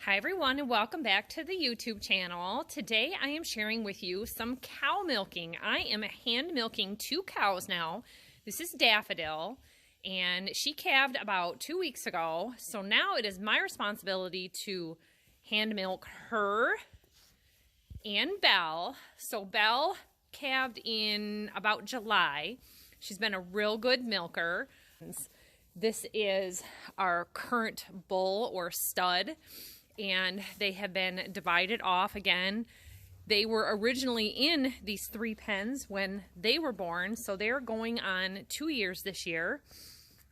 Hi everyone, and welcome back to the YouTube channel. Today I am sharing with you some cow milking. I am hand milking 2 cows now. This is Daffodil, and she calved about 2 weeks ago. So now it is my responsibility to hand milk her and Belle. So Belle calved in about July. She's been a real good milker. This is our current bull or stud, and they have been divided off again. They were originally in these 3 pens when they were born, so they're going on 2 years this year,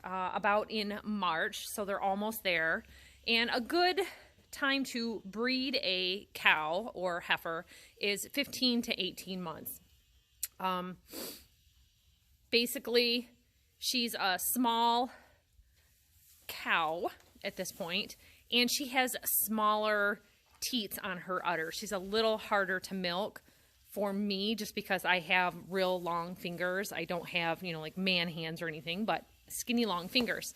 about in March, so they're almost there. And a good time to breed a cow or heifer is 15 to 18 months. Basically, she's a small cow at this point, and she has smaller teats on her udder. She's a little harder to milk for me just because I have real long fingers. I don't have, like man hands or anything, but skinny long fingers.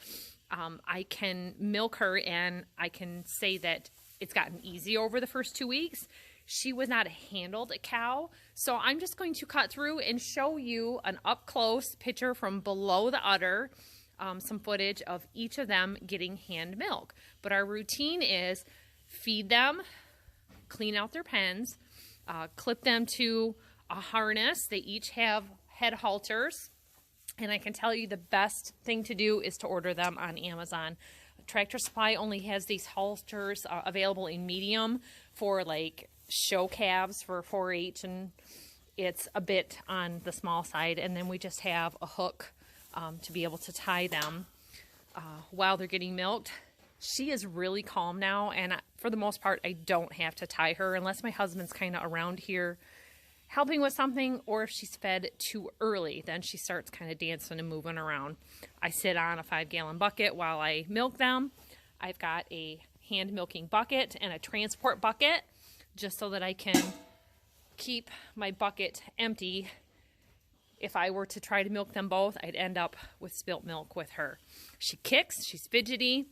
I can milk her, and I can say that it's gotten easy over the first 2 weeks. She was not a handled cow, so I'm just going to cut through and show you an up-close picture from below the udder, some footage of each of them getting hand milk. But our routine is feed them, clean out their pens, clip them to a harness. They each have head halters, and I can tell you the best thing to do is to order them on Amazon. Tractor Supply only has these halters available in medium for like show calves for 4-H, and it's a bit on the small side. And then we just have a hook to be able to tie them while they're getting milked. She is really calm now, and for the most part, I don't have to tie her unless my husband's kind of around here helping with something, or if she's fed too early, then she starts kind of dancing and moving around. I sit on a 5-gallon bucket while I milk them. I've got a hand milking bucket and a transport bucket just so that I can keep my bucket empty. If I were to try to milk them both, I'd end up with spilt milk with her. She kicks, she's fidgety,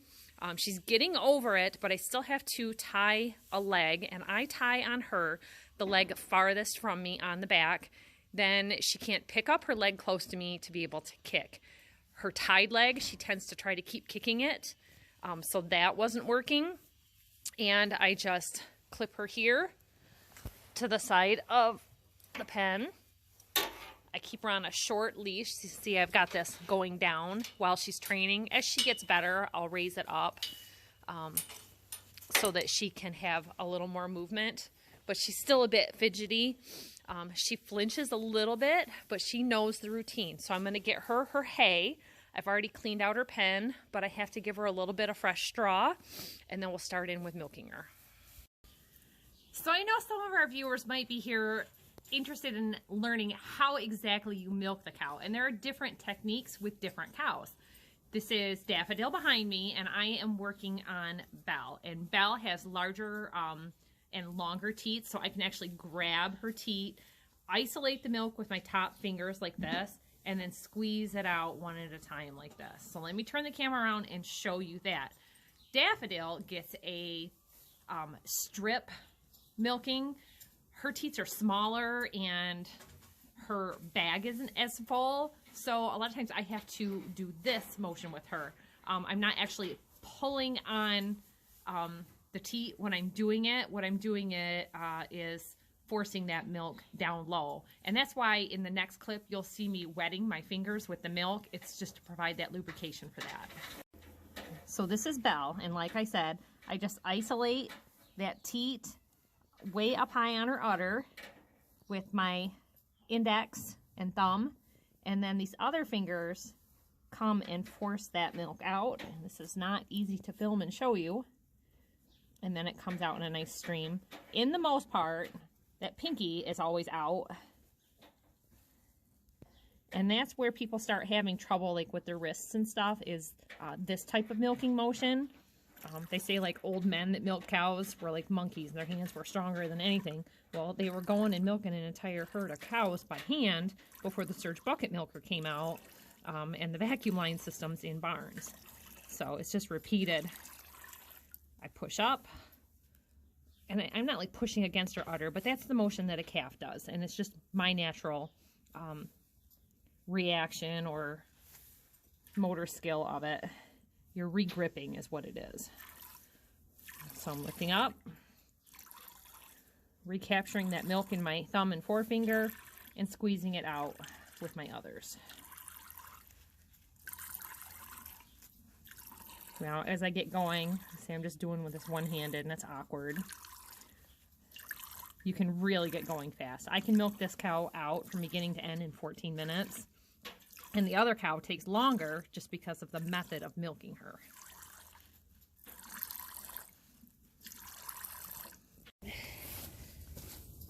she's getting over it, but I still have to tie a leg, and I tie on her the leg farthest from me on the back. Then she can't pick up her leg close to me to be able to kick. Her tied leg, she tends to try to keep kicking it, so that wasn't working. And I just clip her here to the side of the pen. I keep her on a short leash. You see, I've got this going down while she's training. As she gets better, I'll raise it up so that she can have a little more movement. But she's still a bit fidgety. She flinches a little bit, but she knows the routine. So I'm going to get her hay. I've already cleaned out her pen, but I have to give her a little bit of fresh straw, and then we'll start in with milking her. So I know some of our viewers might be here interested in learning how exactly you milk the cow, and there are different techniques with different cows. This is Daffodil behind me, and I am working on Belle, and Belle has larger and longer teats, so I can actually grab her teat, isolate the milk with my top fingers like this, and then squeeze it out one at a time like this. So let me turn the camera around and show you that. Daffodil gets a strip milking. Her teats are smaller and her bag isn't as full, so a lot of times I have to do this motion with her. I'm not actually pulling on the teat when I'm doing it. What I'm doing is forcing that milk down low, and that's why in the next clip you'll see me wetting my fingers with the milk. It's just to provide that lubrication for that. So this is Belle, and like I said, I just isolate that teat way up high on her udder with my index and thumb, and then these other fingers come and force that milk out. And this is not easy to film and show you. And then it comes out in a nice stream. In the most part, that pinky is always out. And that's where people start having trouble, like with their wrists and stuff, is this type of milking motion. They say like old men that milk cows were like monkeys and their hands were stronger than anything. Well, they were going and milking an entire herd of cows by hand before the Surge bucket milker came out and the vacuum line systems in barns. So it's just repeated. I push up, and I'm not like pushing against her udder, but that's the motion that a calf does. And it's just my natural reaction or motor skill of it. You're re-gripping is what it is. So I'm lifting up, recapturing that milk in my thumb and forefinger, and squeezing it out with my others. Now, as I get going, see, I'm just doing with this one-handed, and that's awkward. You can really get going fast. I can milk this cow out from beginning to end in 14 minutes. And the other cow takes longer just because of the method of milking her.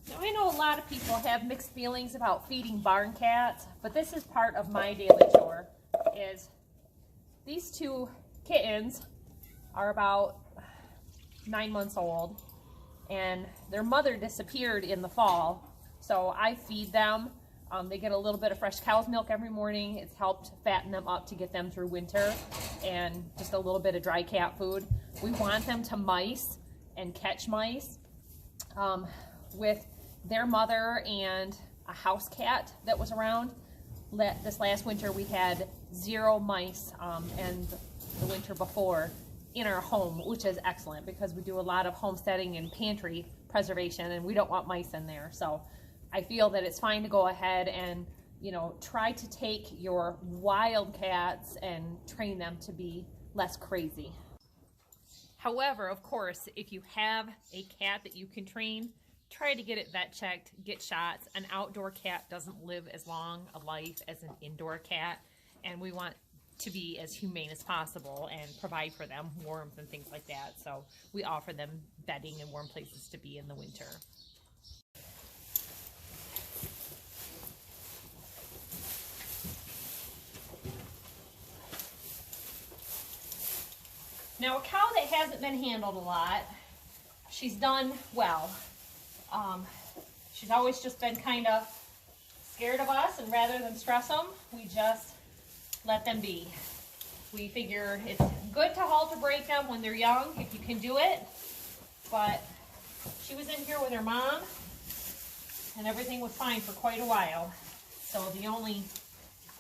Now, I know a lot of people have mixed feelings about feeding barn cats, but this is part of my daily chore. Is these two kittens are about 9 months old, and their mother disappeared in the fall, so I feed them. They get a little bit of fresh cow's milk every morning. It's helped fatten them up to get them through winter, and just a little bit of dry cat food. We want them to mice and catch mice. With their mother and a house cat that was around, this last winter we had 0 mice, and the winter before in our home, which is excellent because we do a lot of homesteading and pantry preservation, and we don't want mice in there. So I feel that it's fine to go ahead and, you know, try to take your wild cats and train them to be less crazy. However, of course, if you have a cat that you can train, try to get it vet checked, get shots. An outdoor cat doesn't live as long a life as an indoor cat, and we want to be as humane as possible and provide for them warmth and things like that. So we offer them bedding and warm places to be in the winter. Now, a cow that hasn't been handled a lot, she's done well. She's always just been kind of scared of us, and rather than stress them, we just let them be. We figure it's good to halt or break them when they're young, if you can do it. But she was in here with her mom, and everything was fine for quite a while. So the only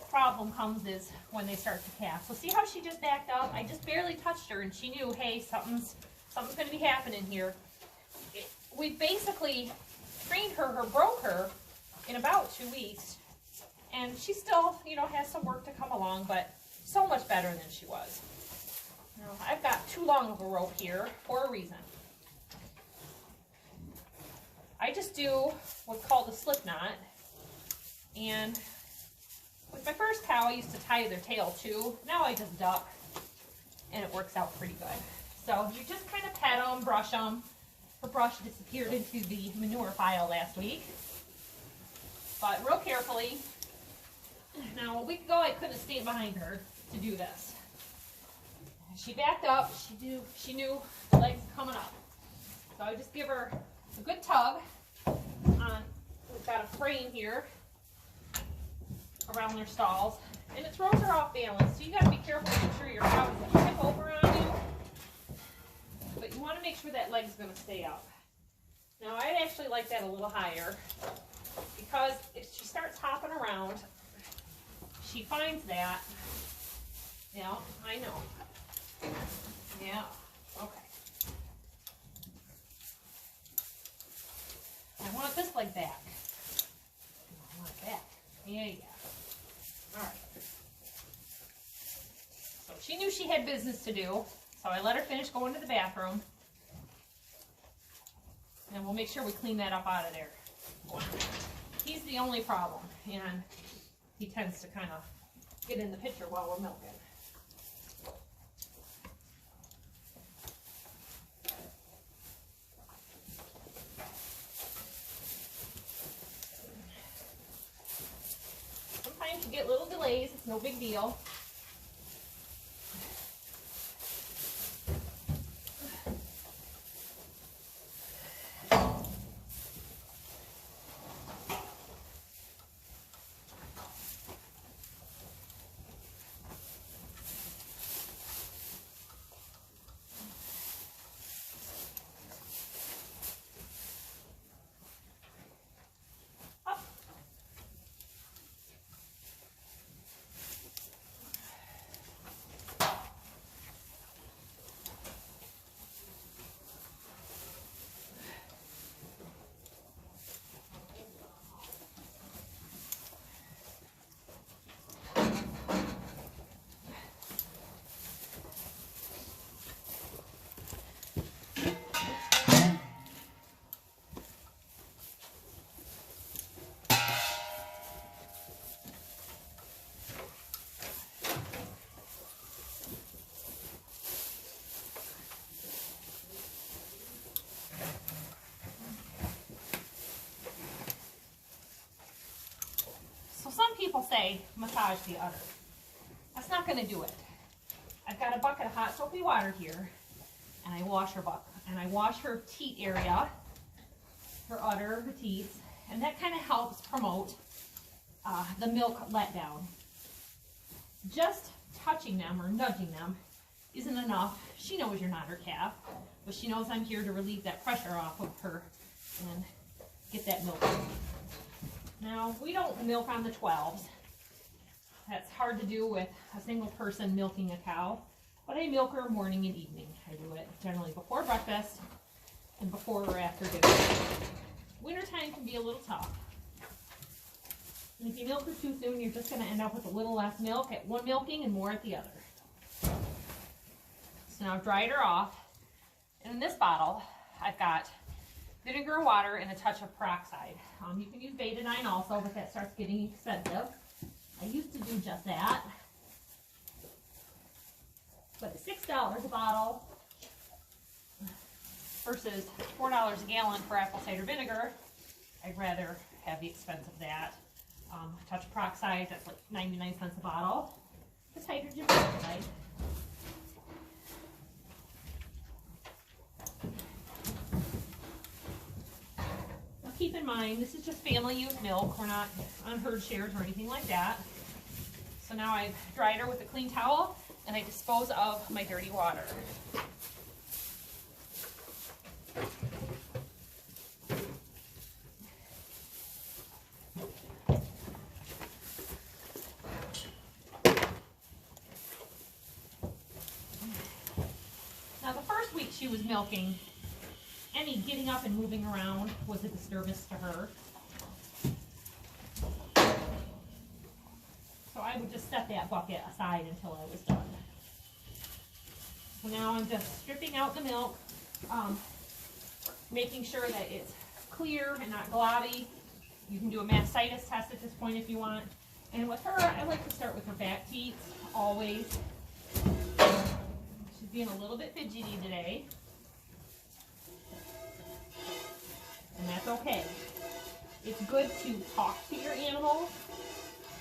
problem comes is when they start to calf. So see how she just backed up? I just barely touched her, and she knew, hey, something's going to be happening here. We basically trained her or broke her in about 2 weeks, and she still, you know, has some work to come along, but so much better than she was. Now, I've got too long of a rope here for a reason. I just do what's called a slip knot, and with my first cow, I used to tie their tail too. Now I just duck, and it works out pretty good. So you just kind of pet them, brush them. Her brush disappeared into the manure pile last week. But real carefully. Now, a week ago, I couldn't stand behind her to do this. She backed up. She knew the legs coming up. So I just give her a good tug on. We've got a frame here around their stalls, and it throws her off balance. So you got to be careful to make sure your cow doesn't tip over on you. But you want to make sure that leg's going to stay up. Now, I'd actually like that a little higher, because if she starts hopping around, she finds that. Yeah, I know. Yeah, okay. I want this leg back. I want it back. Yeah, yeah. All right. So she knew she had business to do, so I let her finish going to the bathroom. And we'll make sure we clean that up out of there. He's the only problem, and he tends to kind of get in the picture while we're milking. Sometimes you get little delays, it's no big deal. say massage the udder. That's not going to do it. I've got a bucket of hot soapy water here, and I wash her butt, and I wash her teat area, her udder, her teats, and that kind of helps promote the milk letdown. Just touching them or nudging them isn't enough. She knows you're not her calf, but she knows I'm here to relieve that pressure off of her and get that milk. Now, we don't milk on the 12s. That's hard to do with a single person milking a cow, but I milk her morning and evening. I do it generally before breakfast and before or after dinner. Wintertime can be a little tough. And if you milk her too soon, you're just going to end up with a little less milk at one milking and more at the other. So now I've dried her off. And in this bottle, I've got vinegar, water, and a touch of peroxide. You can use betadine also, but that starts getting expensive. I used to do just that. But at $6 a bottle versus $4 a gallon for apple cider vinegar, I'd rather have the expense of that. A touch of peroxide, that's like 99 cents a bottle. Just hydrogen peroxide. Keep in mind, this is just family use milk. We're not on herd shares or anything like that. So now I've dried her with a clean towel and I dispose of my dirty water. Now the first week she was milking, any getting up and moving around was a disturbance to her. So I would just set that bucket aside until I was done. So now I'm just stripping out the milk, making sure that it's clear and not globby. You can do a mastitis test at this point if you want. And with her, I like to start with her back teats, always. She's being a little bit fidgety today. And that's okay. It's good to talk to your animal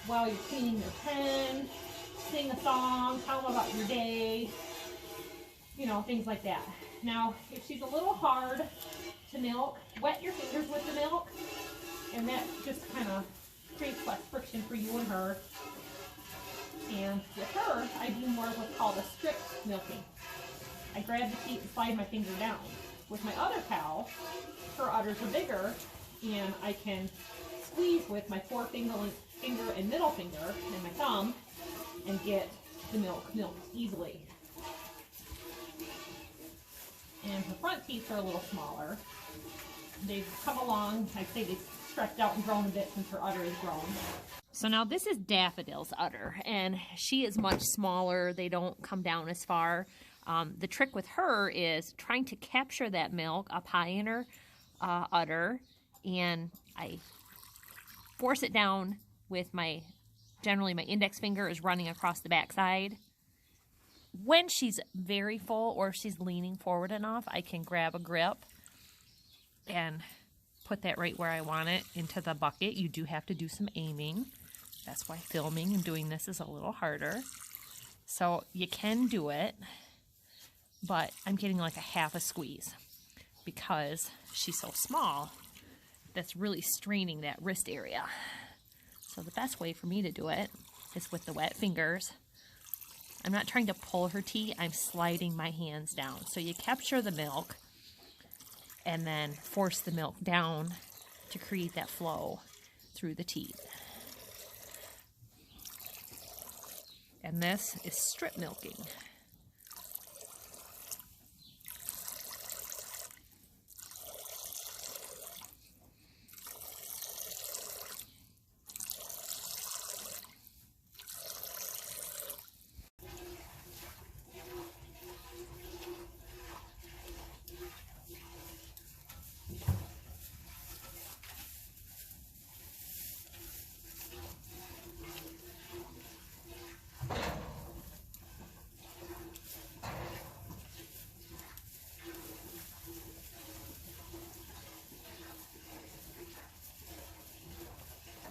while you're cleaning their pen, sing a song, tell them about your day, you know, things like that. Now, if she's a little hard to milk, wet your fingers with the milk, and that just kind of creates less friction for you and her. And with her, I do more of what's called a strip milking. I grab the teat and slide my finger down. With my other cow, her udders are bigger, and I can squeeze with my forefinger and middle finger and my thumb and get the milk milked easily. And her front teeth are a little smaller. They've come along, I'd say they've stretched out and grown a bit since her udder has grown. So now this is Daffodil's udder, and she is much smaller. They don't come down as far. The trick with her is trying to capture that milk up high in her udder, and I force it down with generally my index finger is running across the backside. When she's very full or if she's leaning forward enough, I can grab a grip and put that right where I want it into the bucket. You do have to do some aiming. That's why filming and doing this is a little harder. So you can do it, but I'm getting like a half a squeeze because she's so small. That's really straining that wrist area. So the best way for me to do it is with the wet fingers. I'm not trying to pull her teat, I'm sliding my hands down. So you capture the milk and then force the milk down to create that flow through the teat. And this is strip milking.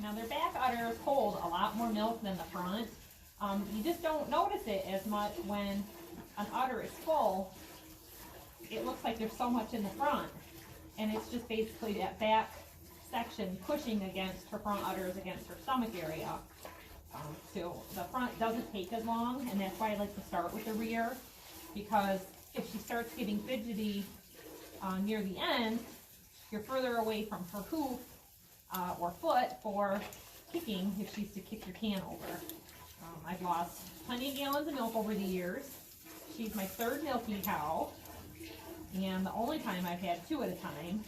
Now their back udders hold a lot more milk than the front. You just don't notice it as much when an udder is full. It looks like there's so much in the front, and it's just basically that back section pushing against her front udders, against her stomach area. So the front doesn't take as long, and that's why I like to start with the rear, because if she starts getting fidgety near the end, you're further away from her hoof or foot for kicking if she's to kick your can over. I've lost plenty of gallons of milk over the years. She's my third milking cow, and the only time I've had 2 at a time.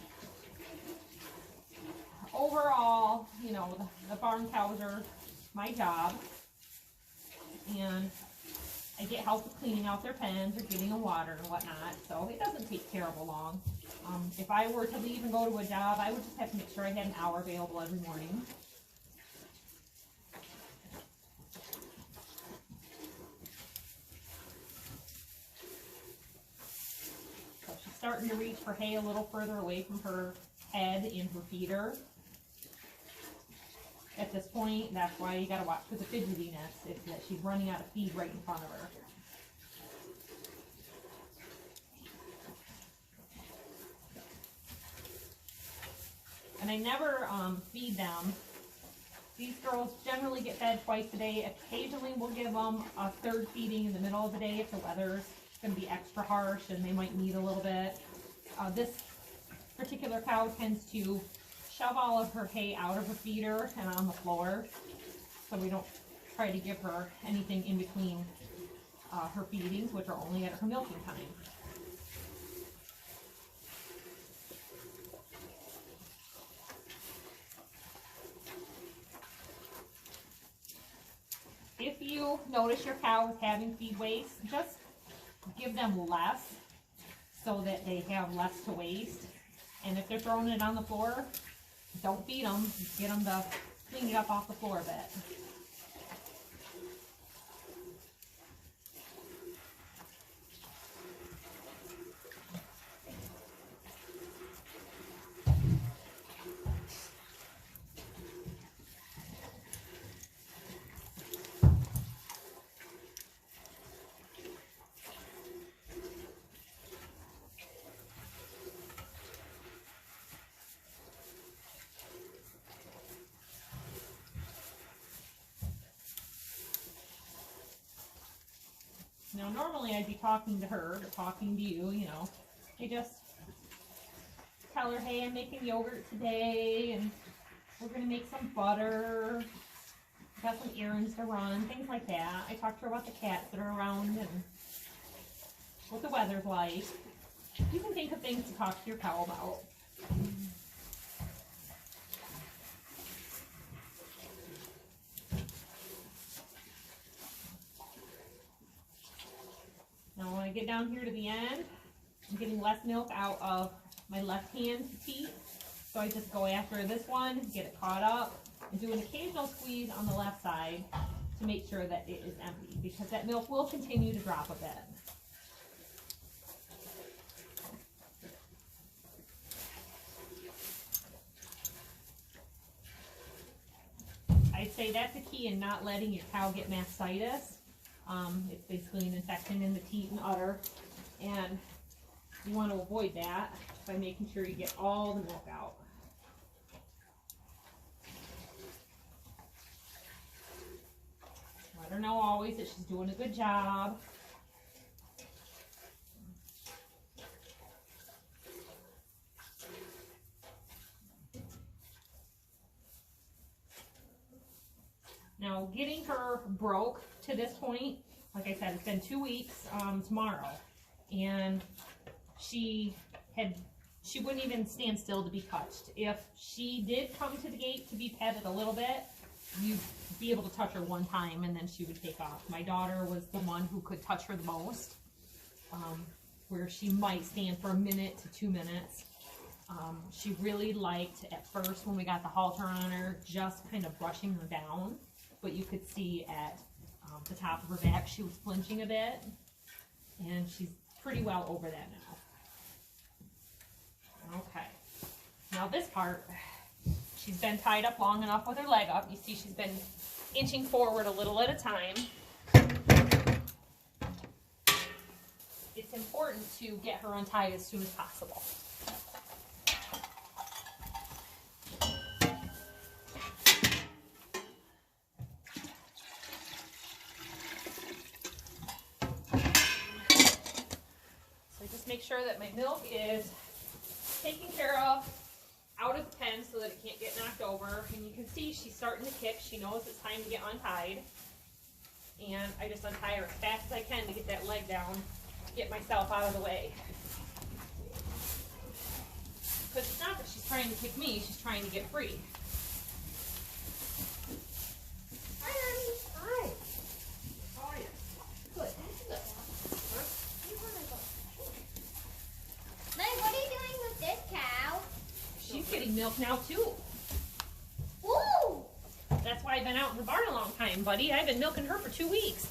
Overall, you know, the barn cows are my job, and I get help with cleaning out their pens or getting them water and whatnot, so it doesn't take terrible long. If I were to leave and go to a job, I would just have to make sure I had an hour available every morning. So she's starting to reach for hay a little further away from her head in her feeder. At this point, that's why you gotta watch for the fidgetiness, is that she's running out of feed right in front of her. And I never feed them. These girls generally get fed twice a day. Occasionally we'll give them a third feeding in the middle of the day if the weather's gonna be extra harsh and they might need a little bit. This particular cow tends to shove all of her hay out of her feeder and on the floor, so we don't try to give her anything in between her feedings, which are only at her milking time. If you notice your cow is having feed waste, just give them less so that they have less to waste. And if they're throwing it on the floor, don't feed them. Get them to clean it up off the floor a bit. Now, normally I'd be talking to her, or talking to you, you know. I just tell her, hey, I'm making yogurt today, and we're going to make some butter. Got some errands to run, things like that. I talk to her about the cats that are around and what the weather's like. You can think of things to talk to your cow about. Now when I get down here to the end, I'm getting less milk out of my left hand teat, so I just go after this one, get it caught up, and do an occasional squeeze on the left side to make sure that it is empty, because that milk will continue to drop a bit. I'd say that's a key in not letting your cow get mastitis. It's basically an infection in the teat and udder, and you want to avoid that by making sure you get all the milk out. Let her know always that she's doing a good job. Now, getting her broke to this point, like I said, it's been 2 weeks tomorrow, and she wouldn't even stand still to be touched. If she did come to the gate to be petted a little bit, you'd be able to touch her one time and then she would take off. My daughter was the one who could touch her the most, where she might stand for a minute to 2 minutes. She really liked, at first when we got the halter on her, just kind of brushing her down, but you could see at the top of her back she was flinching a bit, and she's pretty well over that now. Okay, now this part, She's been tied up long enough with her leg up. You see she's been inching forward a little at a time. It's important to get her untied as soon as possible. So just make sure that my milk is taken care of, out of the pen so that it can't get knocked over. And you can see she's starting to kick. She knows it's time to get untied. And I just untie her as fast as I can to get that leg down, get myself out of the way. Because it's not that she's trying to kick me, she's trying to get free. Hi, honey. Hi. How are you? Good. Good. Huh? Meg, what are you doing with this cow? She's getting milk now, too. Ooh! That's why I've been out in the barn a long time, buddy. I've been milking her for 2 weeks.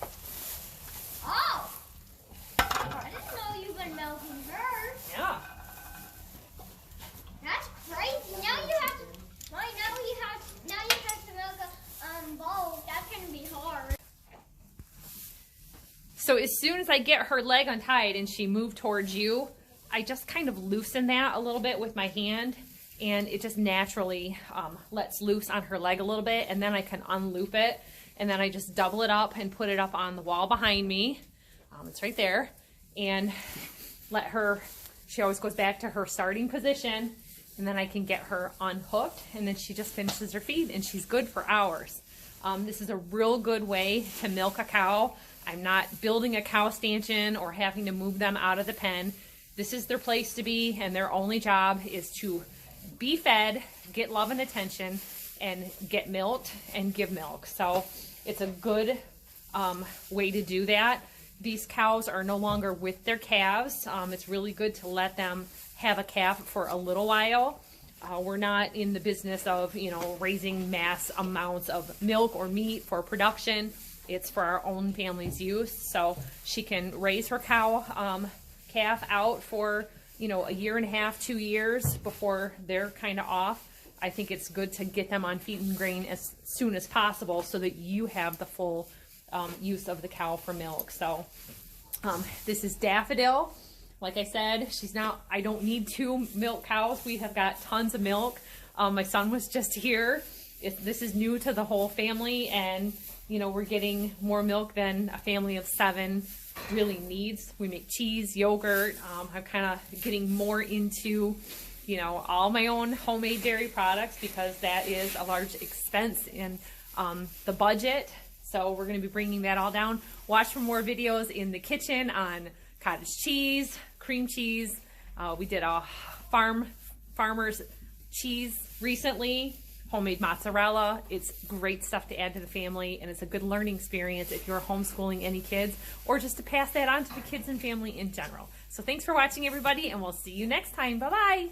Oh! I didn't know you've been milking her. Yeah. That's crazy. Now you have to. Now you have to milk a bowl. That's gonna be hard. So as soon as I get her leg untied and she moved towards you, I just kind of loosen that a little bit with my hand, and it just naturally lets loose on her leg a little bit, and then I can unloop it, and then I just double it up and put it up on the wall behind me. It's right there, and let her, she always goes back to her starting position, and then I can get her unhooked, and then she just finishes her feed, and she's good for hours. This is a real good way to milk a cow. I'm not building a cow stanchion or having to move them out of the pen. This is their place to be, and their only job is to be fed, get love and attention, and get milked and give milk. So it's a good way to do that. These cows are no longer with their calves. It's really good to let them have a calf for a little while. We're not in the business of, raising mass amounts of milk or meat for production. It's for our own family's use. So she can raise her cow calf out for, a year and a half, 2 years before they're kind of off. I think it's good to get them on feed and grain as soon as possible so that you have the full use of the cow for milk. So this is Daffodil. Like I said, I don't need 2 milk cows. We have got tons of milk. My son was just here. This is new to the whole family, and we're getting more milk than a family of 7 really needs. We make cheese, yogurt. I'm kind of getting more into, all my own homemade dairy products because that is a large expense in the budget. So we're going to be bringing that all down. Watch for more videos in the kitchen on cottage cheese, cream cheese. We did a farmer's cheese recently. Homemade mozzarella. It's great stuff to add to the family, and it's a good learning experience if you're homeschooling any kids, or just to pass that on to the kids and family in general. So thanks for watching, everybody, and we'll see you next time. Bye-bye.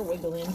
wiggling.